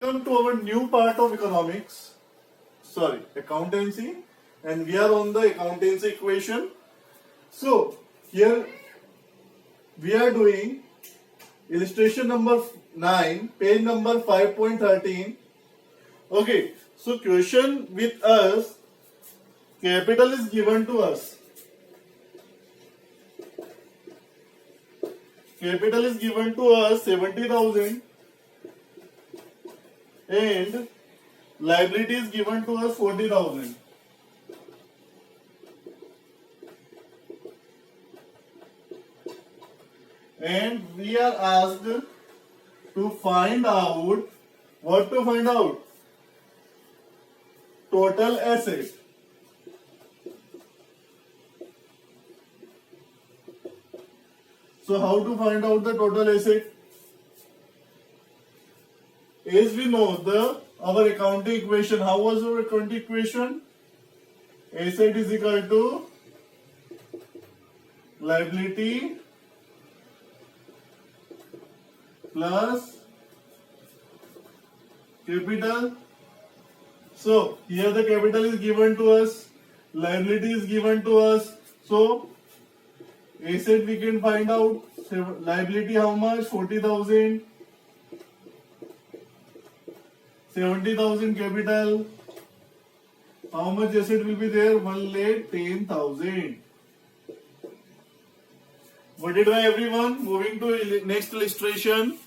Welcome to our new part of accountancy, and we are on the accountancy equation. So here we are doing illustration number 9, page number 5.13. Okay, so question with us, capital is given to us. Capital is given to us 70,000 and liability is given to us 40,000. And we are asked to find out, what to find out? Total asset. So how to find out the total asset? As we know our accounting equation, how was our accounting equation? Asset is equal to liability plus capital. So here the capital is given to us, liability is given to us. So asset we can find out, liability how much? 40,000. 70,000 capital. How much asset will be there? 1,10,000. Got it right, everyone? Moving to next illustration.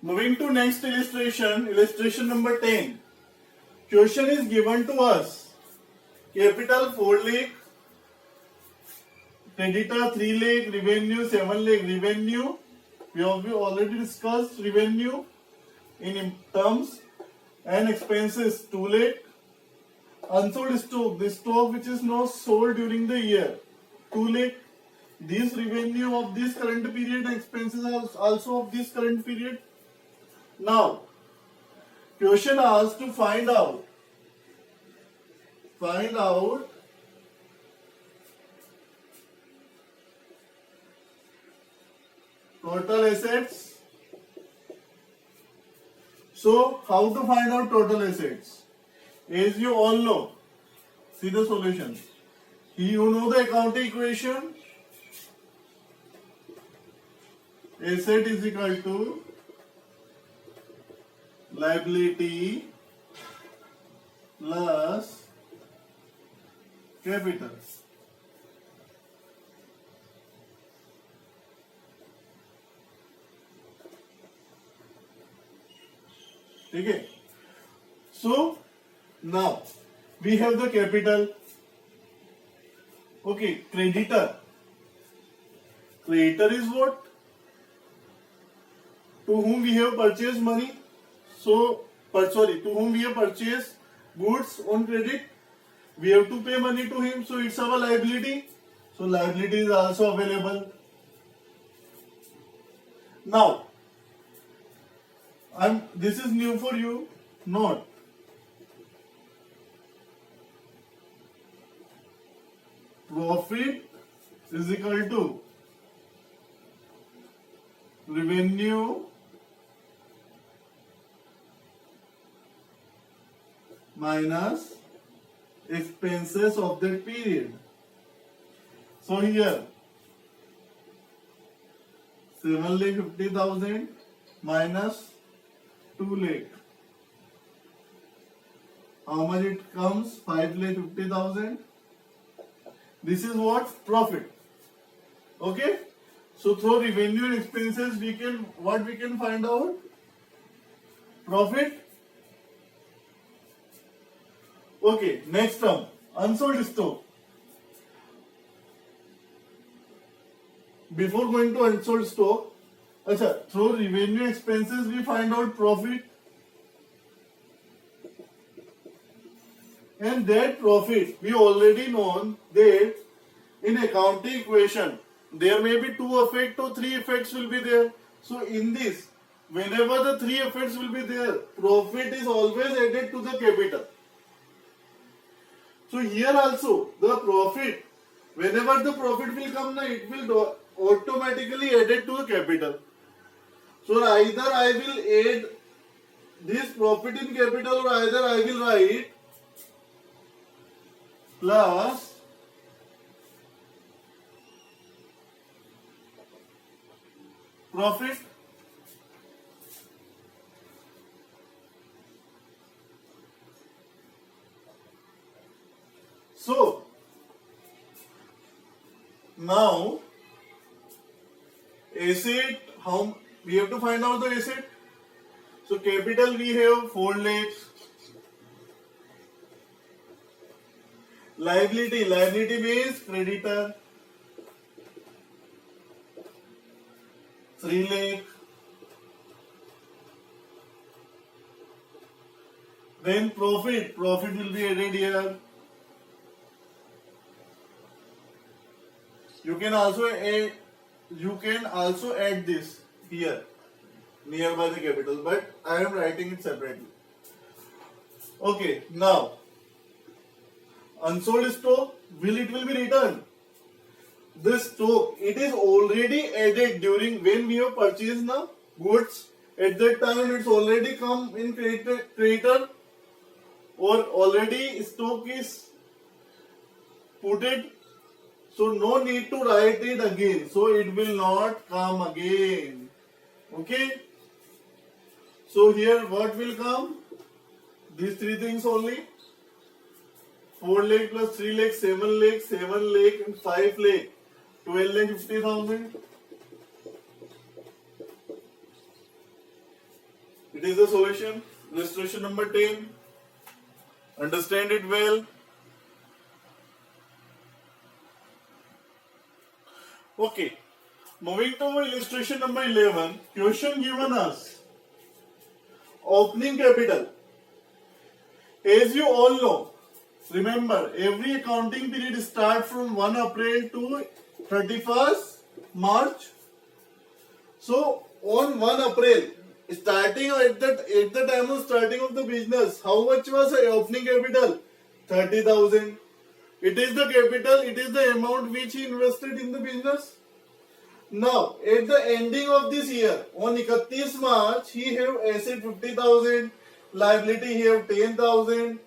Moving to next illustration, illustration number 10. Question is given to us. Capital 4 lakh, creditor 3 lakh, revenue 7 lakh. Revenue, we have already discussed revenue in terms, and expenses 2 lakh. Unsold stock, the stock which is not sold during the year, 2 lakh. This revenue of this current period and expenses are also of this current period. Now, question asks to find out total assets. So, how to find out total assets? As you all know, see the solution. You know the accounting equation. Asset is equal to liability plus capital. Okay. So now we have the capital. Okay, creditor. Creditor is what? To whom we have purchased money. So, to whom we have purchased goods on credit. We have to pay money to him. So it's our liability. So liability is also available. Now, this is new for you. Note. Profit is equal to revenue minus expenses of that period. So here 7,50,000 minus 2 lakh. How much it comes? 5,50,000. This is what? Profit. Okay. So through revenue and expenses, we can find out? Profit. Okay. Next term, unsold stock. Before going to unsold stock, through revenue expenses we find out profit, and that profit we already know that in accounting equation there may be 2 effects or 3 effects will be there. So in this, whenever the 3 effects will be there, profit is always added to the capital. So here also the profit, whenever the profit will come, it will automatically added to the capital. So either I will add this profit in capital or either I will write plus profit so now asset, how we have to find out the asset. So capital we have 4 lakhs. Liability means creditor 3 lakh. Then profit will be added here. You can also add this here nearby the capital, but I am writing it separately. Okay, now unsold stock, it will be returned. This stock, it is already added during when we have purchased the goods. At that time it's already come in creditor or already stock is put it. So no need to write it again. So it will not come again. Okay. So here what will come? These 3 things only. 4 lakh plus 3 lakh, 7 lakh, 7 lakh and 5 lakh. 12 lakh 50,000. It is the solution. Illustration number 10. Understand it well. Okay. Moving to illustration number 11. Question given us. Opening capital. As you all know, remember every accounting period starts from 1 April to 31st March. So on 1 April, starting at the time of starting of the business, how much was the opening capital? 30,000. It is the capital, it is the amount which he invested in the business. Now, at the ending of this year, on 31st March, he have asset 50,000, liability he have 10,000,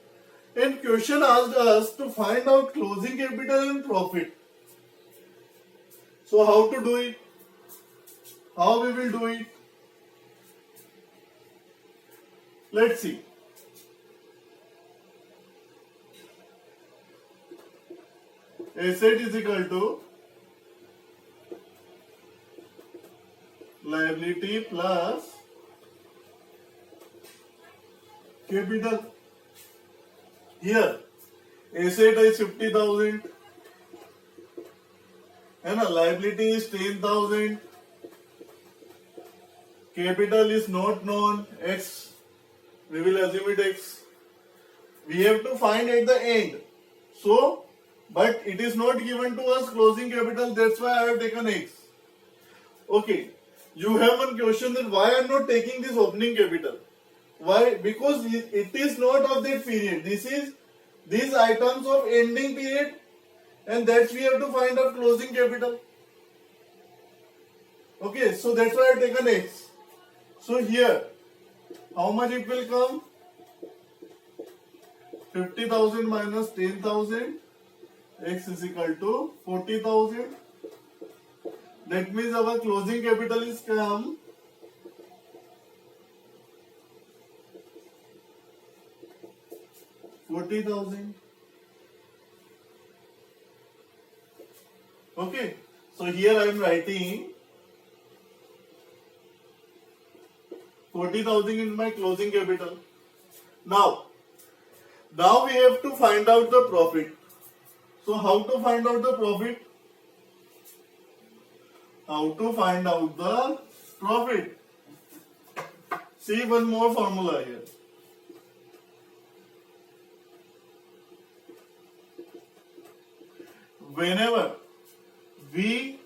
and question asked us to find out closing capital and profit. So how to do it? How we will do it? Let's see. Asset is equal to liability plus capital. Here, asset is 50,000 and liability is 10,000. Capital is not known, X. We will assume it X. We have to find at the end. So, but it is not given to us closing capital, that's why I have taken X. Okay, you have one question that why I am not taking this opening capital. Why? Because it is not of that period. This is these items of ending period, and that we have to find out closing capital. Okay, so that's why I have taken X. So here, how much it will come? 50,000 minus 10,000. X is equal to 40,000. That means our closing capital is come 40,000. Okay, so here I am writing 40,000 in my closing capital. Now we have to find out the profit. So how to find out the profit? How to find out the profit? See one more formula here. Whenever V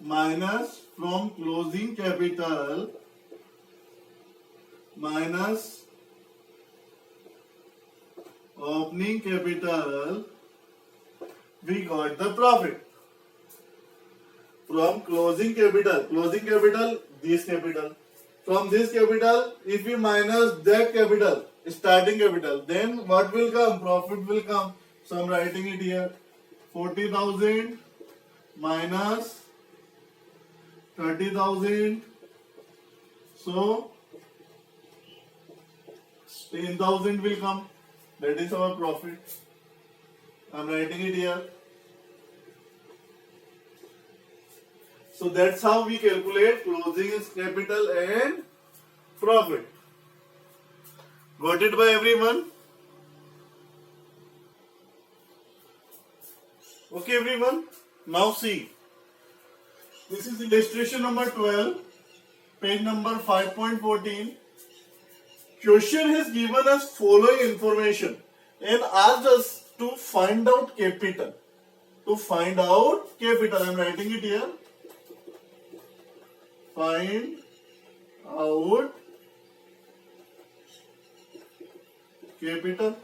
minus from closing capital minus opening capital, we got the profit. From closing capital, this capital. From this capital, if we minus that capital, starting capital, then what will come? Profit will come. So I'm writing it here. 40,000 minus 30,000. So 10,000 will come. That is our profit. I'm writing it here. So that's how we calculate closing capital and profit. Got it by everyone? Okay everyone. Now see. This is illustration number 12. Page number 5.14. Question has given us following information and asked us to find out capital. To find out capital. I am writing it here. Find out capital.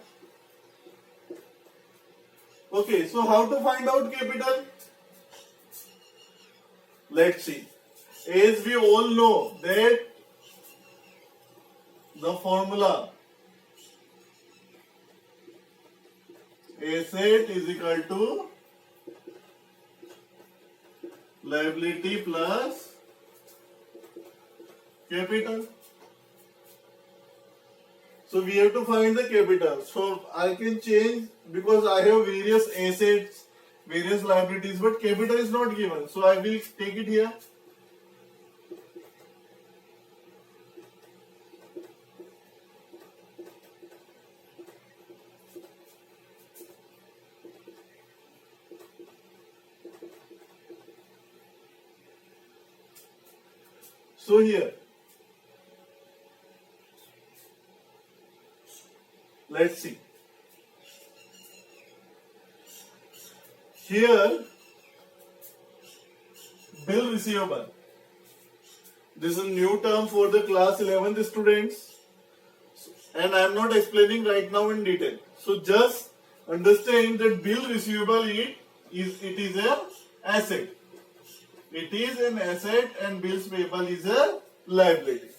Okay, so how to find out capital? Let's see. As we all know that the formula asset is equal to liability plus capital. So we have to find the capital. So I can change because I have various assets, various liabilities, but capital is not given. So I will take it here. So here, let's see. Here, bill receivable. This is a new term for the class 11th students, and I am not explaining right now in detail. So just understand that bill receivable it is an asset. It is an asset and bills payable is a liability.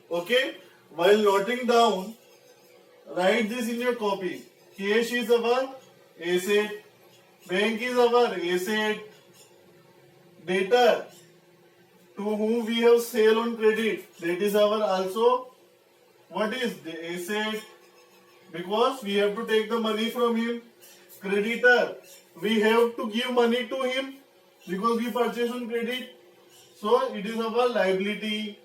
Okay? While noting down, write this in your copy. Cash is our asset. Bank is our asset. Debtor to whom we have sale on credit, that is our also what is the asset, because we have to take the money from him. Creditor, we have to give money to him because we purchase on credit, so it is our liability.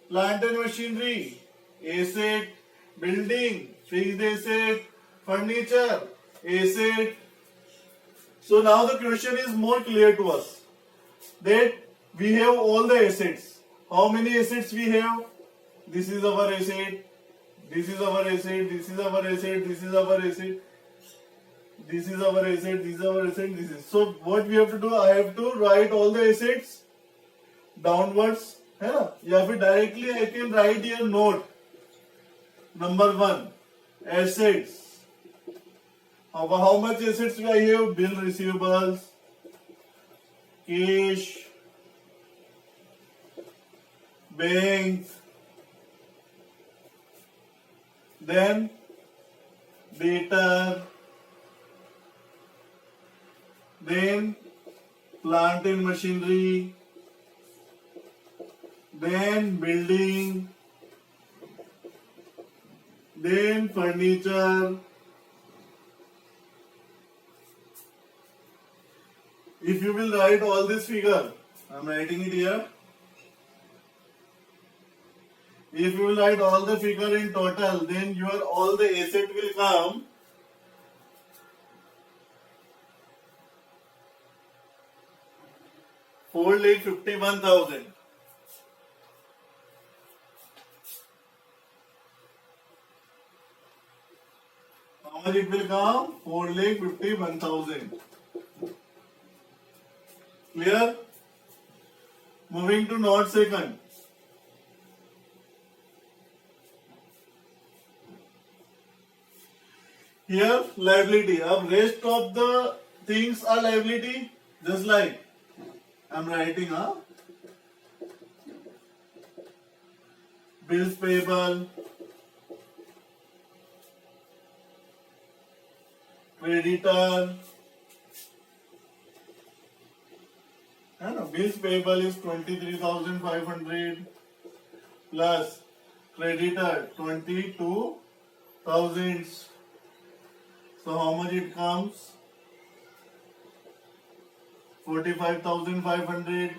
Plant and machinery, asset. Building, fixed asset. Furniture, asset. So now the question is more clear to us that we have all the assets. How many assets we have? This is our asset. This is our asset. This is our asset. This is our asset. This is our asset. This is our asset. This is. So what we have to do? I have to write all the assets downwards. है ना? या फिर directly I can write here note. Number 1, assets. How much assets we have? Bill receivables, cash, bank, then debtor, then plant and machinery, then building, then furniture. If you will write all this figure, I am writing it here. If you will write all the figure in total, then your all the asset will come 4,51,000. How much it will come? 4,51,000. Clear? Moving to note second. Here liability. अब rest of the things are liability. Just like I'm writing bills payable, creditor, and bills payable is 23,500 plus creditor 22,000. So how much it comes? 45,500.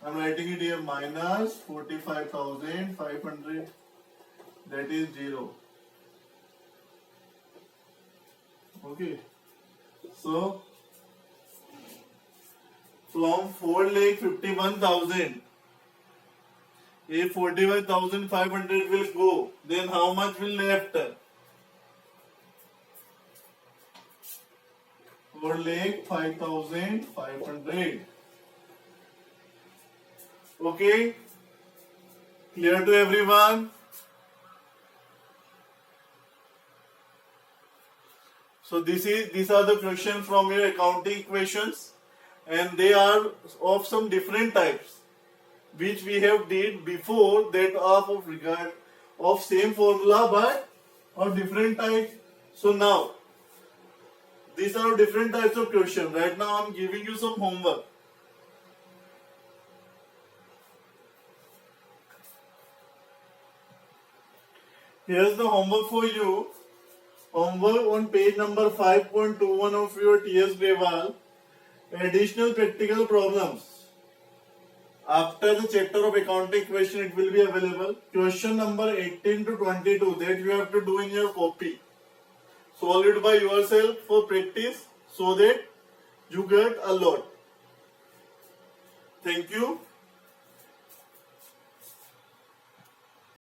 I'm writing it here minus 45,500. That is 0. Okay. So from 4,51,000, if 45,500 will go, then how much will left? 4,05,500. Okay, clear to everyone? So these are the questions from your accounting questions, and they are of some different types, which we have did before that of regard of same formula but of different types. So now these are different types of questions. Right now I'm giving you some homework. Here's the homework for you. Homework on page number 5.21 of your TS Grewal. Additional practical problems. After the chapter of accounting question, it will be available. Question number 18 to 22 that you have to do in your copy. Solve it by yourself for practice so that you get a lot. Thank you.